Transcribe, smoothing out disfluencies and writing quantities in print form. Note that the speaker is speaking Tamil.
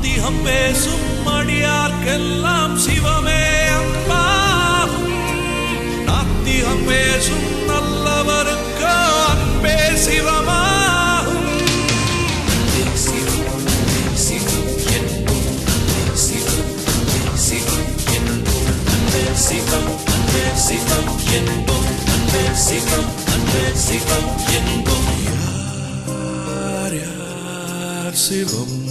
நாத்திகம் பேசும் அடியார்க்கெல்லாம் சிவமே அன்பாகும். நாத்திகம் பேசும் நல்லவருக்கு அன்பே சிவமாகும். அன்பே சிவம், சிவம் என்போம். சிவம், சிவம் என்போம். அன்பே சிவம், அன்பே சிவம் என்போம். அன்பே சிவம், அன்பே சிவம் என்போம். யார் யார் சிவம்